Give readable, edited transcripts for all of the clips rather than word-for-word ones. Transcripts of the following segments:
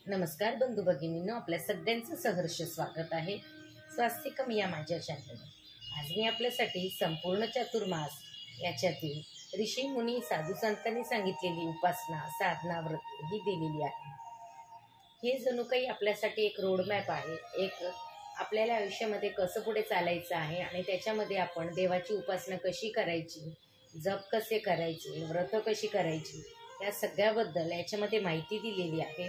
नमस्कार बंधू भगिनींनो, आपल्या सगळ्यांचं सहर्ष स्वागत आहे स्वास्तिकम या माझ्या चॅनलवर। आज मी आपल्यासाठी संपूर्ण चातुर्मास याच्यातील ऋषी मुनी साधू संतांनी सांगितलेली उपासना साधना व्रत ही दिलेली आहे। हे जणू काही आपल्यासाठी एक रोडमॅप आहे, एक आपल्याला आयुष्यामध्ये कसं पुढे चालायचं आहे आणि त्याच्यामध्ये आपण देवाची उपासना कशी करायची, जप कसे करायचे, व्रत कशी करायची, या सगळ्याबद्दल याच्यामध्ये माहिती दिलेली आहे।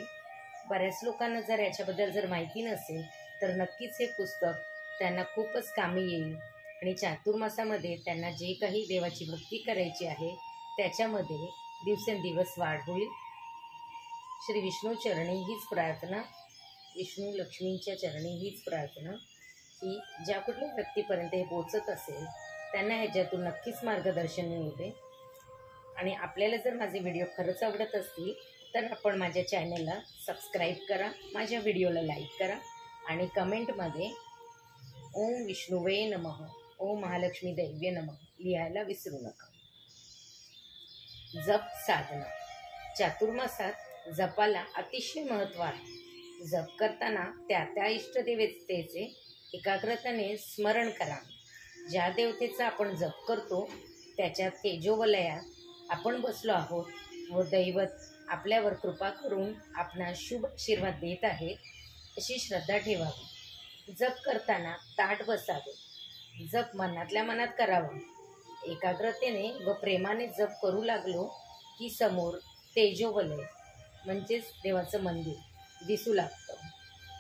बऱ्याच लोकांना जर याच्याबद्दल माहिती नसेल तर नक्कीच हे पुस्तक त्यांना खूपच कामी येईल आणि चातुर्मासामध्ये त्यांना जे काही देवाची भक्ती करायची आहे त्याच्यामध्ये दिवसेंदिवस वाढ होईल। श्री विष्णू चरणी हीच प्रार्थना, विष्णू लक्ष्मींच्या चरणी हीच प्रार्थना की ज्या कुठल्या व्यक्तीपर्यंत हे पोचत असेल त्यांना ह्याच्यातून नक्कीच मार्गदर्शन मिळू दे। आणि आपल्याला जर माझे व्हिडिओ खरंच आवडत असतील तर आपण माझ्या चॅनलला सबस्क्राईब करा, माझ्या व्हिडिओला लाईक करा आणि कमेंटमध्ये ओम विष्णुवे नमः, ओम महालक्ष्मी दैव्य नमः लिहायला विसरू नका। जप साधना। चातुर्मासात जपाला अतिशय महत्त्व आहे। जप करताना त्या इष्टदेवतेचे एकाग्रतेने स्मरण करा। ज्या देवतेचा आपण जप करतो त्याच्या तेजोवलयात आपण बसलो आहोत व दैवत आपल्यावर कृपा करून आपणास शुभ आशीर्वाद देत आहे अशी श्रद्धा ठेवावी। जप करताना ताठ बसावे। जप मनातल्या मनात करावा। एकाग्रतेने व प्रेमाने जप करू लागलो की समोर तेजोवलय म्हणजेच देवाचं मंदिर दिसू लागतं।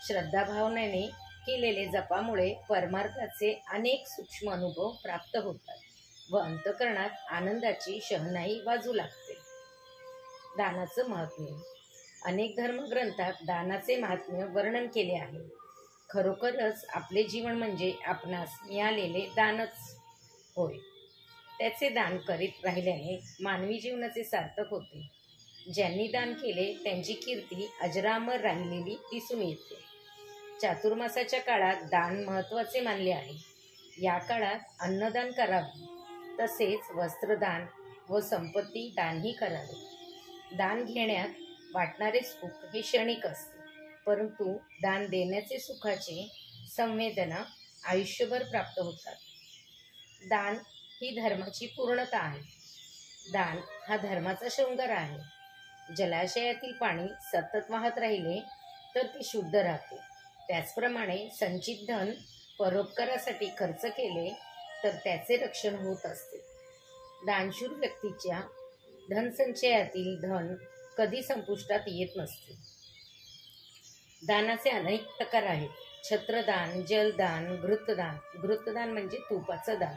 श्रद्धाभावनेने केलेले जपामुळे परमार्थाचे अनेक सूक्ष्म अनुभव प्राप्त होतात व अंतःकरणात आनंदाची शहनाई वाजू लागते। दानाचं महात्म्य। अनेक धर्मग्रंथात दानाचे महात्म्य वर्णन केले आहे। खरोखरच आपले जीवन म्हणजे आपणास मिळालेले दानच होय। त्याचे दान करीत राहिल्याने मानवी जीवनाचे सार्थक होते। ज्यांनी दान केले त्यांची कीर्ती अजरामर राहिलेली दिसून येते। चातुर्मासाच्या काळात दान महत्त्वाचे मानले आहे। या काळात अन्नदान करावे, तसेच वस्त्रदान व संपत्ती दानही करावे। दान घेण्यात वाटणारे सुख हे क्षणिक असते, परंतु दान देण्याचे सुखाचे संवेदना आयुष्यभर प्राप्त होतात। दान ही धर्माची पूर्णता आहे। दान हा धर्माचा शृंगार आहे। जलाशयातील पाणी सतत वाहत राहिले तर ते शुद्ध राहते। त्याचप्रमाणे संचित धन परोपकारासाठी खर्च केले तर त्याचे रक्षण होत असते। दानशूर व्यक्तीच्या धनसंचयातील धन कधी संपुष्टात येत नसते। दानाचे अनेक प्रकार आहेत। छत्रदान, जलदान, घृतदान, घृतदान म्हणजे तुपाचं दान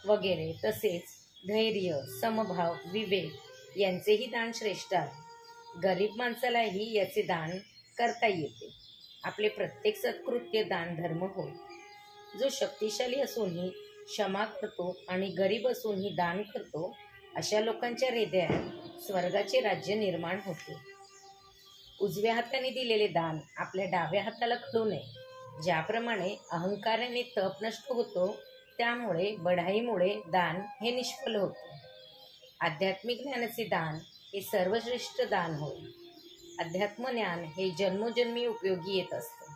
वगैरे, तसेच धैर्य, समभाव, विवेक यांचेही दान श्रेष्ठ आहे। गरीब माणसालाही याचे दान करता येते। आपले प्रत्येक सत्कृत्य दान धर्म होय। जो शक्तिशाली असूनही क्षमा करतो आणि गरीब असूनही दान करतो अशा लोकांच्या हृदयात स्वर्गाचे राज्य निर्माण होते। उजव्या हाताने दिलेले दान आपल्या डाव्या हाताला कळू नये। ज्याप्रमाणे अहंकाराने तप नष्ट होतो त्यामुळे बढाईमुळे दान हे निष्फल होते। आध्यात्मिक ज्ञानाचे दान हे सर्वश्रेष्ठ दान होय। अध्यात्मज्ञान हे जन्मोजन्मी उपयोगी येत असते।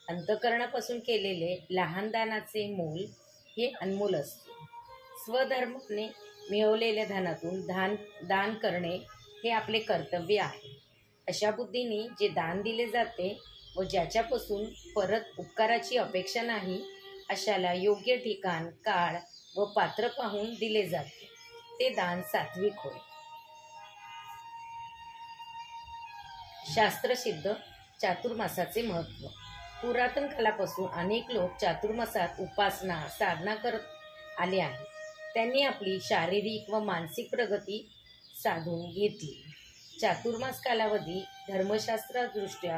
अंतःकरणापासून केलेले लहान दानाचे मूल हे अनमोल असते। स्वधर्माने मिळवलेल्या धनातून दान करणे हे आपले कर्तव्य आहे। अशा बुद्धीने जे दान दिले जाते व ज्याच्यापासून परत उपकाराची अपेक्षा नाही अशाला योग्य ठिकाण, काळ व पात्र पाहून दिले जाते ते दान सात्विक होय। शास्त्रसिद्ध चातुर्मासाचे महत्त्व। पुरातन कालापासून अनेक लोक चातुर्मासात उपासना साधना करत आले आहेत। त्यांनी आपली शारीरिक व मानसिक प्रगती साधून घेतली। चातुर्मास कालावधी धर्मशास्त्रदृष्ट्या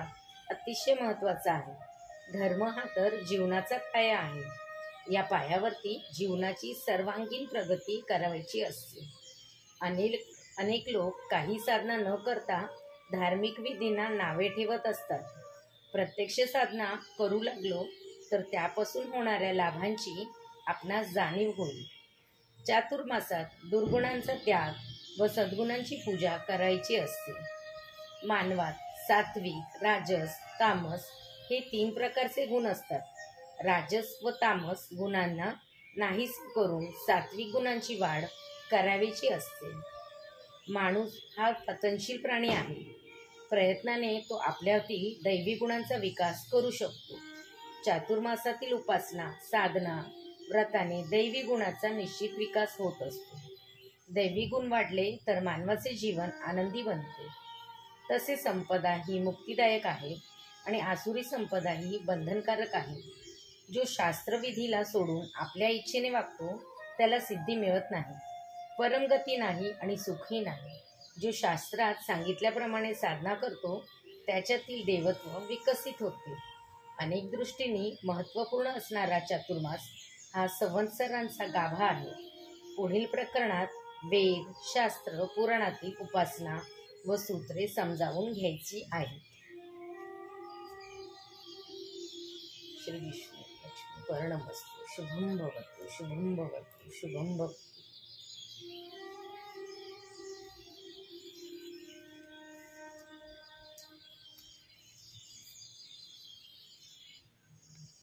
अतिशय महत्त्वाचा आहे। धर्म हा तर जीवनाचा पाया आहे। या पायावरती जीवनाची सर्वांगीण प्रगती करायची असते। अनेक लोक काही साधना न करता धार्मिक विधींना नावे ठेवत असतात। प्रत्यक्ष साधना करू लागलो तर त्यापासून होणाऱ्या लाभांची आपणास जाणीव होईल। चातुर्मासात दुर्गुणांचा त्याग व सद्गुणांची पूजा करायची असते। मानवात सात्विक, राजस, तामस हे 3 प्रकारचे गुण असतात. राजस व तामस गुणांना नाहीस करून सात्विक गुणांची वाढ करावीची असते. माणूस हा पतनशील प्राणी आहे. प्रयत्नाने तो आपल्यातील दैवी गुणांचा विकास करू शकतो. चातुर्मासातील उपासना, साधना, व्रताने दैवी गुणाचा निश्चित विकास होत असतो. दैवी गुण वाढले तर मानवाचे जीवन आनंदी बनते. तसे संपदा ही मुक्तिदायक आहे आणि आसुरी संपदा ही बंधनकारक आहे. जो शास्त्रविधीला सोडून आपल्या इच्छेने वागतो त्याला सिद्धी मिळत नाही, परमगती नाही आणि सुखही नाही. जो शास्त्रात सांगितल्याप्रमाणे साधना करतो त्याच्यातील देवत्व विकसित होते. अनेक दृष्टींनी महत्त्वपूर्ण असणारा चातुर्मास हा संवत्सरांचा गाभा आहे. पुढील प्रकरणात वेद, शास्त्र, पुराणातील उपासना व सूत्रे समजावून घ्यायची आहेत. श्री विष्णू लक्ष्मी वर्णमस्तु. शुभं भवतु, शुभं भवतु, शुभं भवतु.